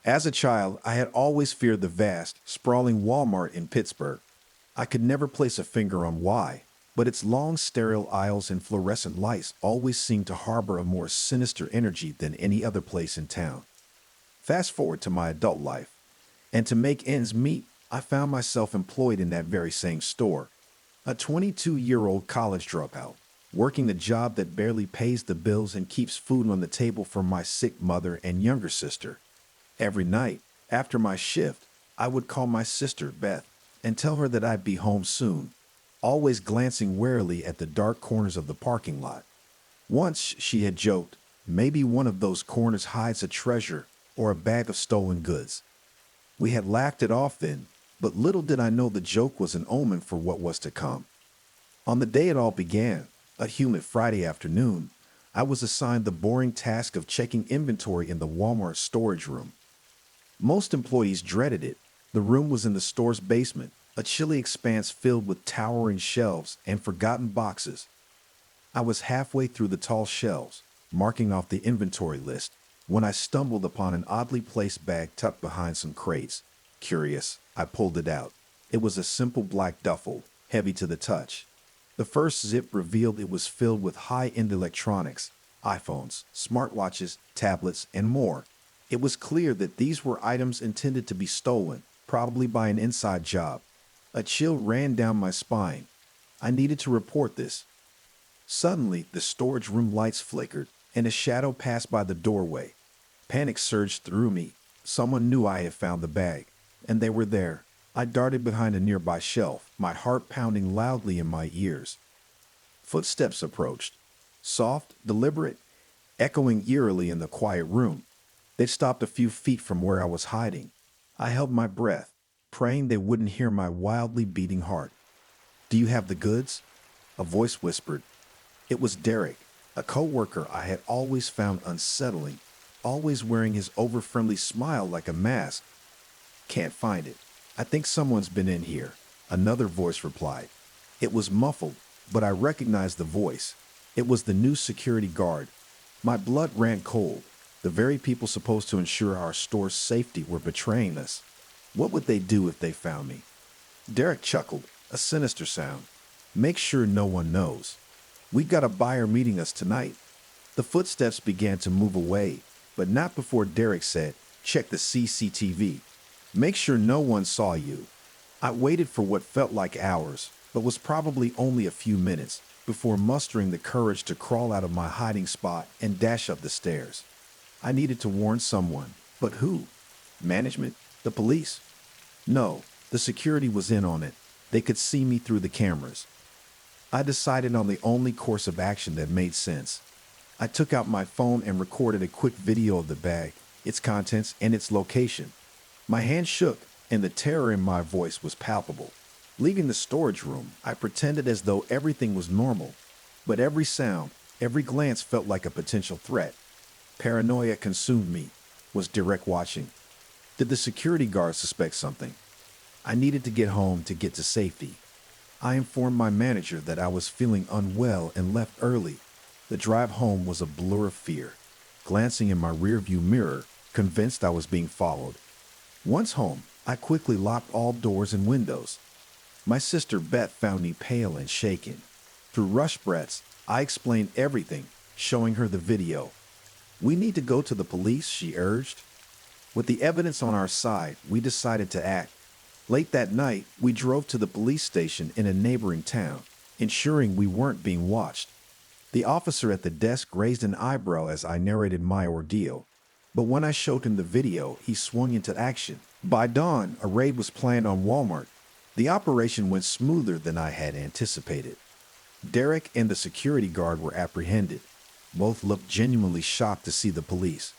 As a child, I had always feared the vast, sprawling Walmart in Pittsburgh. I could never place a finger on why, but its long, sterile aisles and fluorescent lights always seemed to harbor a more sinister energy than any other place in town. Fast forward to my adult life, and to make ends meet, I found myself employed in that very same store. A 22-year-old college dropout, working a job that barely pays the bills and keeps food on the table for my sick mother and younger sister. Every night, after my shift, I would call my sister, Beth, and tell her that I'd be home soon, always glancing warily at the dark corners of the parking lot. Once she had joked, maybe one of those corners hides a treasure or a bag of stolen goods. We had laughed it off then, but little did I know the joke was an omen for what was to come. On the day it all began, a humid Friday afternoon, I was assigned the boring task of checking inventory in the Walmart storage room. Most employees dreaded it. The room was in the store's basement, a chilly expanse filled with towering shelves and forgotten boxes. I was halfway through the tall shelves, marking off the inventory list, when I stumbled upon an oddly placed bag tucked behind some crates. Curious, I pulled it out. It was a simple black duffel, heavy to the touch. The first zip revealed it was filled with high-end electronics, iPhones, smartwatches, tablets, and more. It was clear that these were items intended to be stolen, probably by an inside job. A chill ran down my spine. I needed to report this. Suddenly, the storage room lights flickered, and a shadow passed by the doorway. Panic surged through me. Someone knew I had found the bag, and they were there. I darted behind a nearby shelf, my heart pounding loudly in my ears. Footsteps approached, soft, deliberate, echoing eerily in the quiet room. They stopped a few feet from where I was hiding. I held my breath, praying they wouldn't hear my wildly beating heart. "Do you have the goods?" A voice whispered. It was Derek, a coworker I had always found unsettling, always wearing his over-friendly smile like a mask. "Can't find it. I think someone's been in here," another voice replied. It was muffled, but I recognized the voice. It was the new security guard. My blood ran cold. The very people supposed to ensure our store's safety were betraying us. What would they do if they found me? Derek chuckled, a sinister sound. "Make sure no one knows. We got a buyer meeting us tonight." The footsteps began to move away, but not before Derek said, "Check the CCTV. Make sure no one saw you." I waited for what felt like hours, but was probably only a few minutes, before mustering the courage to crawl out of my hiding spot and dash up the stairs. I needed to warn someone, but who? Management? The police? No, the security was in on it. They could see me through the cameras. I decided on the only course of action that made sense. I took out my phone and recorded a quick video of the bag, its contents, and its location. My hand shook, and the terror in my voice was palpable. Leaving the storage room, I pretended as though everything was normal, but every sound, every glance felt like a potential threat. Paranoia consumed me. Was Derek watching? Did the security guard suspect something? I needed to get home to get to safety. I informed my manager that I was feeling unwell and left early. The drive home was a blur of fear. Glancing in my rearview mirror, convinced I was being followed. Once home, I quickly locked all doors and windows. My sister Beth found me pale and shaken. Through rushed breaths, I explained everything, showing her the video. "We need to go to the police," she urged. With the evidence on our side, we decided to act. Late that night, we drove to the police station in a neighboring town, ensuring we weren't being watched. The officer at the desk raised an eyebrow as I narrated my ordeal. But when I showed him the video, he swung into action. By dawn, a raid was planned on Walmart. The operation went smoother than I had anticipated. Derek and the security guard were apprehended. Both looked genuinely shocked to see the police.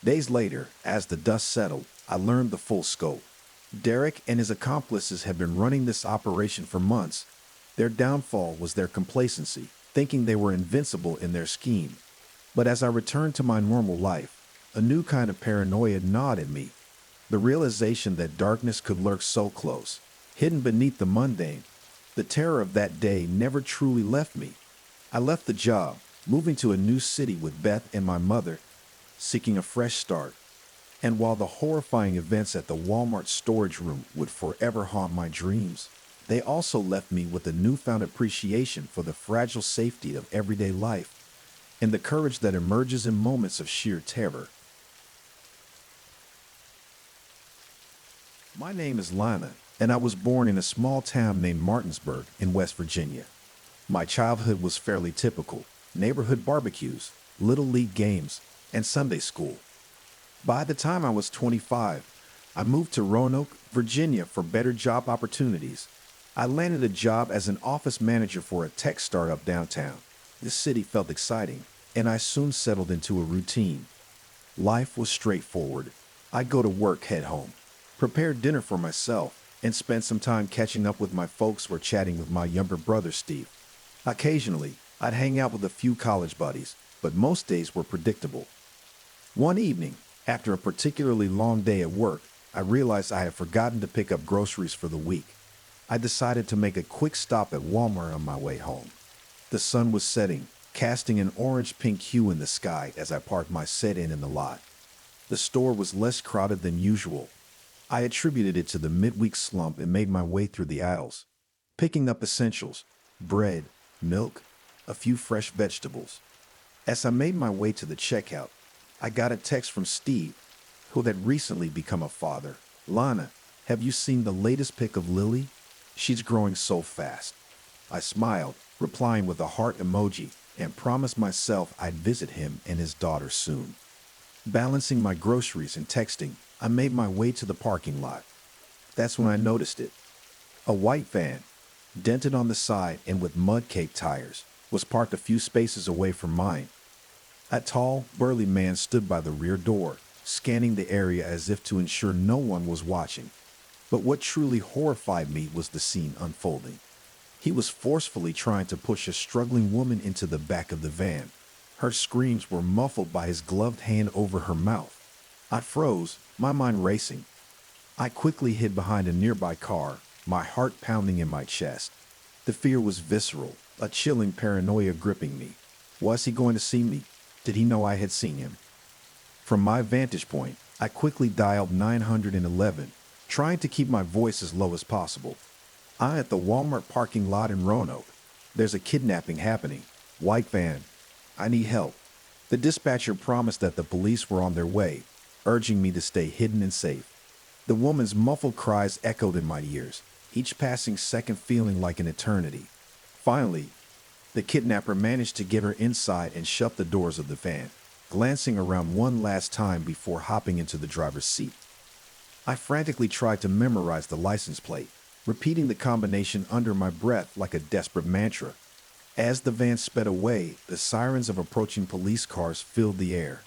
Days later, as the dust settled, I learned the full scope. Derek and his accomplices had been running this operation for months. Their downfall was their complacency, thinking they were invincible in their scheme. But as I returned to my normal life, a new kind of paranoia gnawed at me. The realization that darkness could lurk so close, hidden beneath the mundane. The terror of that day never truly left me. I left the job, moving to a new city with Beth and my mother, seeking a fresh start. And while the horrifying events at the Walmart storage room would forever haunt my dreams, they also left me with a newfound appreciation for the fragile safety of everyday life and the courage that emerges in moments of sheer terror. My name is Lana, and I was born in a small town named Martinsburg in West Virginia. My childhood was fairly typical: neighborhood barbecues, little league games, and Sunday school. By the time I was 25, I moved to Roanoke, Virginia for better job opportunities. I landed a job as an office manager for a tech startup downtown. This city felt exciting, and I soon settled into a routine. Life was straightforward. I'd go to work, head home, prepare dinner for myself, and spend some time catching up with my folks or chatting with my younger brother, Steve. Occasionally, I'd hang out with a few college buddies, but most days were predictable. One evening, after a particularly long day at work, I realized I had forgotten to pick up groceries for the week. I decided to make a quick stop at Walmart on my way home. The sun was setting, casting an orange-pink hue in the sky as I parked my sedan in the lot. The store was less crowded than usual. I attributed it to the midweek slump and made my way through the aisles, picking up essentials: bread, milk, a few fresh vegetables. As I made my way to the checkout, I got a text from Steve, who had recently become a father. "Lana, have you seen the latest pic of Lily? She's growing so fast." I smiled, replying with a heart emoji, and promised myself I'd visit him and his daughter soon. Balancing my groceries and texting, I made my way to the parking lot. That's when I noticed it. A white van, dented on the side and with mud-caked tires, was parked a few spaces away from mine. A tall, burly man stood by the rear door, scanning the area as if to ensure no one was watching. But what truly horrified me was the scene unfolding. He was forcefully trying to push a struggling woman into the back of the van. Her screams were muffled by his gloved hand over her mouth. I froze, my mind racing. I quickly hid behind a nearby car, my heart pounding in my chest. The fear was visceral, a chilling paranoia gripping me. Was he going to see me? Did he know I had seen him? From my vantage point, I quickly dialed 911, trying to keep my voice as low as possible. "I'm at the Walmart parking lot in Roanoke. There's a kidnapping happening. White van. I need help." The dispatcher promised that the police were on their way, urging me to stay hidden and safe. The woman's muffled cries echoed in my ears, each passing second feeling like an eternity. Finally, the kidnapper managed to get her inside and shut the doors of the van, glancing around one last time before hopping into the driver's seat. I frantically tried to memorize the license plate, repeating the combination under my breath like a desperate mantra. As the van sped away, the sirens of approaching police cars filled the air.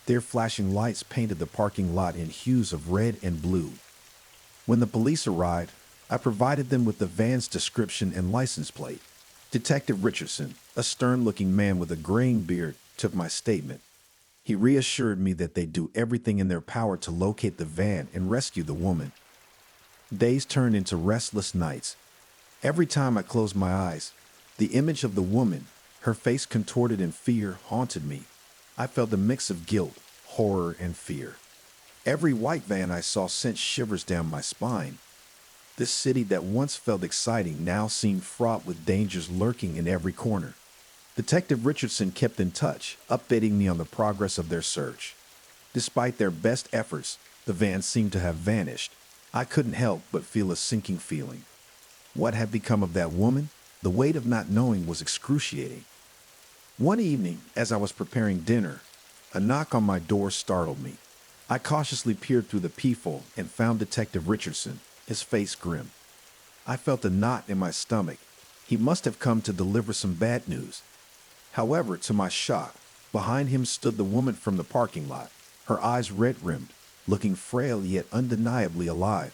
Their flashing lights painted the parking lot in hues of red and blue. When the police arrived, I provided them with the van's description and license plate. Detective Richardson, a stern-looking man with a graying beard, took my statement. He reassured me that they'd do everything in their power to locate the van and rescue the woman. Days turned into restless nights. Every time I closed my eyes, the image of the woman, her face contorted in fear, haunted me. I felt a mix of guilt, horror, and fear. Every white van I saw sent shivers down my spine. This city that once felt exciting now seemed fraught with dangers lurking in every corner. Detective Richardson kept in touch, updating me on the progress of their search. Despite their best efforts, the van seemed to have vanished. I couldn't help but feel a sinking feeling. What had become of that woman? The weight of not knowing was excruciating. One evening, as I was preparing dinner, a knock on my door startled me. I cautiously peered through the peephole and found Detective Richardson, his face grim. I felt a knot in my stomach. He must have come to deliver some bad news. However, to my shock, behind him stood the woman from the parking lot, her eyes red-rimmed, looking frail yet undeniably alive.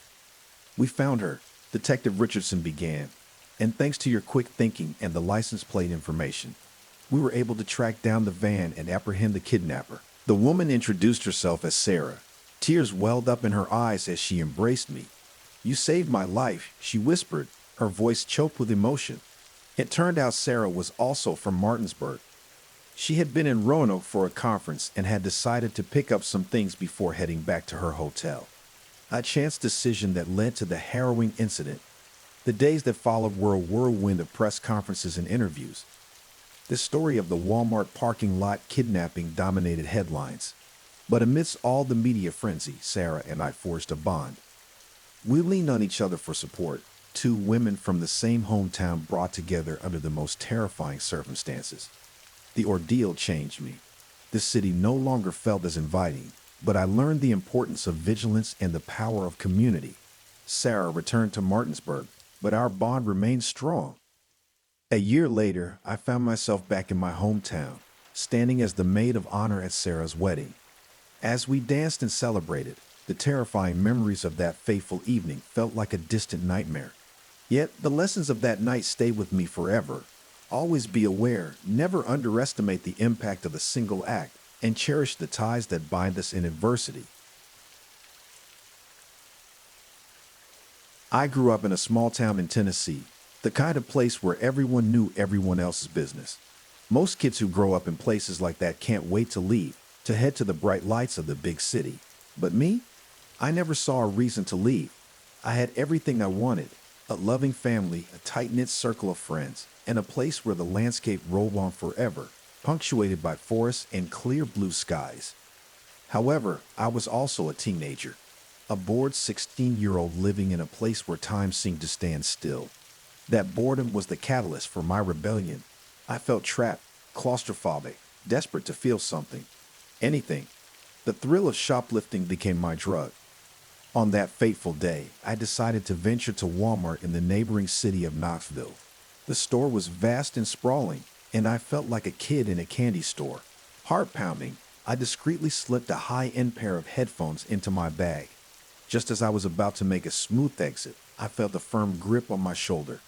"We found her," Detective Richardson began, "and thanks to your quick thinking and the license plate information, we were able to track down the van and apprehend the kidnapper." The woman introduced herself as Sarah. Tears welled up in her eyes as she embraced me. "You saved my life," she whispered, her voice choked with emotion. It turned out Sarah was also from Martinsburg. She had been in Roanoke for a conference and had decided to pick up some things before heading back to her hotel. A chance decision that led to the harrowing incident. The days that followed were a whirlwind of press conferences and interviews. The story of the Walmart parking lot kidnapping dominated headlines. But amidst all the media frenzy, Sarah and I forged a bond. We leaned on each other for support, two women from the same hometown brought together under the most terrifying circumstances. The ordeal changed me. The city no longer felt as inviting, but I learned the importance of vigilance and the power of community. Sarah returned to Martinsburg, but our bond remained strong. A year later, I found myself back in my hometown, standing as the maid of honor at Sarah's wedding. As we danced and celebrated, the terrifying memories of that fateful evening felt like a distant nightmare. Yet the lessons of that night stay with me forever. Always be aware, never underestimate the impact of a single act, and cherish the ties that bind us in adversity. I grew up in a small town in Tennessee, the kind of place where everyone knew everyone else's business. Most kids who grow up in places like that can't wait to leave, to head to the bright lights of the big city. But me? I never saw a reason to leave. I had everything I wanted: a loving family, a tight-knit circle of friends, and a place where the landscape rolled on forever, punctuated by forests and clear blue skies. However, I was also a teenager, a bored 16-year-old living in a place where time seemed to stand still. That boredom was the catalyst for my rebellion. I felt trapped, claustrophobic, desperate to feel something. Anything. The thrill of shoplifting became my drug. On that fateful day, I decided to venture to Walmart in the neighboring city of Knoxville. The store was vast and sprawling, and I felt like a kid in a candy store. Heart pounding, I discreetly slipped a high-end pair of headphones into my bag. Just as I was about to make a smooth exit, I felt a firm grip on my shoulder.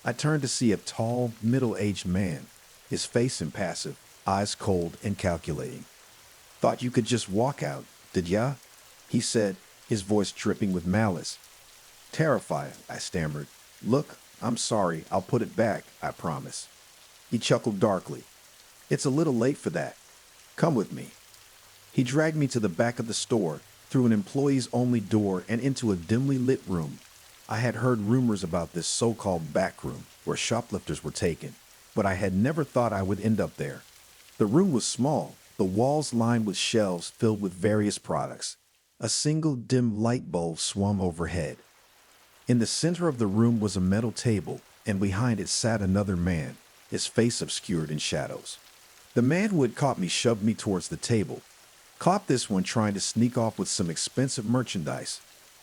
I turned to see a tall, middle-aged man, his face impassive, eyes cold and calculating. "Thought you could just walk out, did ya?" he said, his voice dripping with malice. Terrified, I stammered. "Look, I'm sorry, I'll put it back, I promise." He chuckled darkly. "It's a little late for that. Come with me." He dragged me to the back of the store, through an employees-only door and into a dimly lit room. I had heard rumors about this so-called back room, where shoplifters were taken, but I had never thought I would end up there. The room was small, the walls lined with shelves filled with various products. A single dim light bulb swung overhead. In the center of the room was a metal table, and behind it sat another man, his face obscured in shadows. The man who had caught me shoved me towards the table. Caught this one trying to sneak off with some expensive merchandise.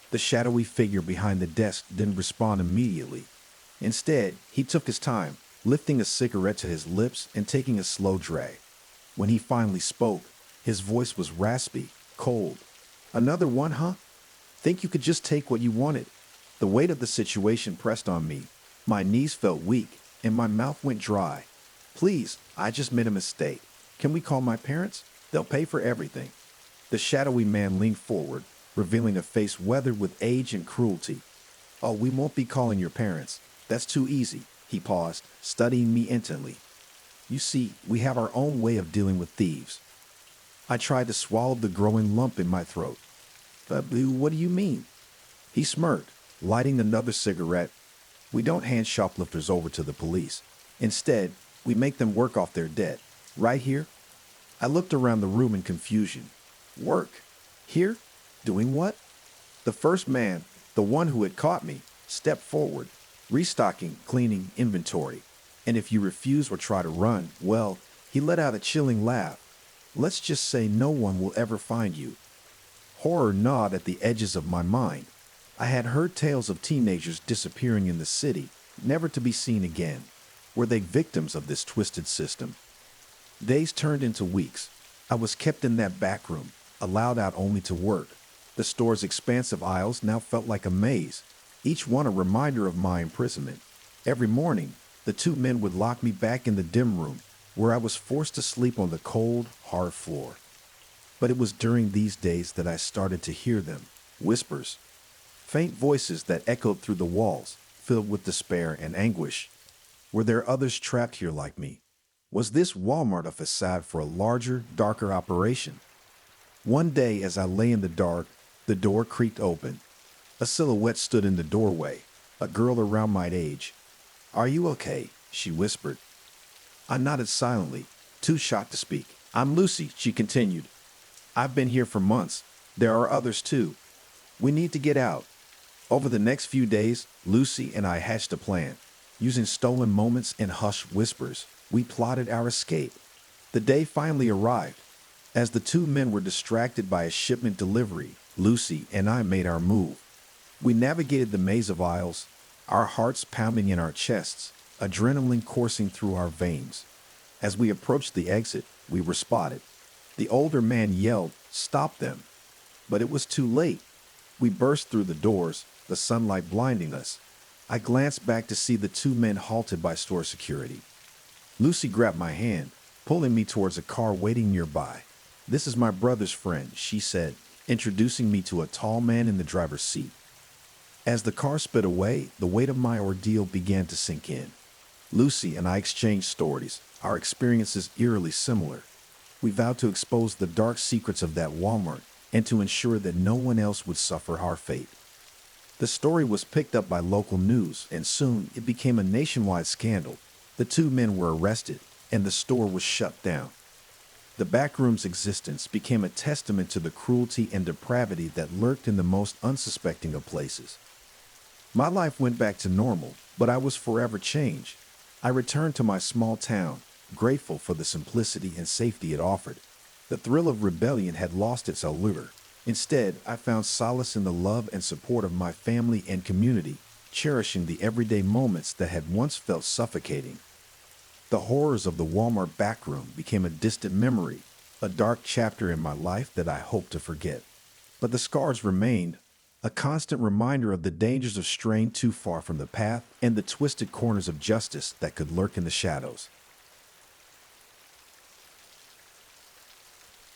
The shadowy figure behind the desk didn't respond immediately. Instead, he took his time, lifting a cigarette to his lips and taking a slow drag. When he finally spoke, his voice was raspy, cold. "Another one, huh? Think you could just take what you wanted?" The weight of the situation pressed on me. My knees felt weak, and my mouth went dry. "Please, I just made a mistake. Can we call my parents? They'll pay for everything." The shadowy man leaned forward, revealing a face weathered with age and cruelty. "Oh, we won't be calling your parents. That's too easy." He paused, studying me intently. "You see, we have our own way of dealing with thieves." I tried to swallow the growing lump in my throat. "But what do you mean?" He smirked, lighting another cigarette. "We don't hand shoplifters over to the police. Instead, we make them work off their debt. Right here." I looked around the room in confusion. Work? Here? Doing what? The first man, the one who had caught me, stepped forward, restocking, cleaning, inventory. And if you refuse or try to run, well, he let out a chilling laugh. "Let's just say no one will ever find you." Horror gnawed at the edges of my mind. I had heard tales of teenagers disappearing in the city, never to be seen again. Were they victims of this twisted system? Days turned into weeks. I was kept in that back room, allowed out only to work. The store's expansive aisles now felt like a maze, each one a reminder of my imprisonment. Every morning, the two men would lock me back in the dim room, where I was forced to sleep on the cold, hard floor. But it was during these days that I started to hear them, whispers, faint voices that echoed through the walls, filled with despair and anguish. Were there others trapped here like me? Was this Walmart a facade for a larger, darker operation? One day, as I lay in the dark, the door creaked open. A silhouette stood in the doorway, a girl around my age. "Are you okay?" she whispered. I nodded silently, too shocked to speak. "I'm Lucy," she continued. "I've been here for months. There are others too. We need to get out." Over the next few days, Lucy and I hatched a plan. Using stolen moments and hushed whispers, we plotted our escape. The day finally arrived. As the two men were distracted by a shipment delivery, Lucy and I made our move. We navigated the maze of aisles, our hearts pounding in our chests, adrenaline coursing through our veins. As we approached the exit, we were spotted. The older man yelled, "Stop them!" But it was too late. We burst through the doors, the sunlight blinding us. I glanced back to see the two men halted by store security. Lucy grabbed my hand, pulling me towards a car waiting nearby. "This is my brother's friend," she said, introducing me to a tall man in the driver's seat. As the car sped away, the weight of my ordeal began to sink in. Lucy and I exchanged stories, our experiences eerily similar. We vowed to expose the dark secrets of that Walmart and to ensure that no one else would suffer our fate. The story was picked up by local news, and soon it became a nationwide scandal. The two men were arrested, and the store was shut down. The backroom's existence became a testament to the cruelty and depravity that lurked in the most unsuspecting of places. My life went back to normal, but I was forever changed. I returned to my small town, grateful for the simplicity and safety it offered. The thrill of rebellion had lost its allure. Instead, I found solace in the love and support of my family and community, cherishing the everyday moments that had once felt suffocating. The horrors of the Walmart backroom became a distant memory, a dark chapter in my life that I hoped to forget. But the scars remained, a constant reminder of the dangers of straying too far from the path and the twisted corners of justice that could lurk in the shadows.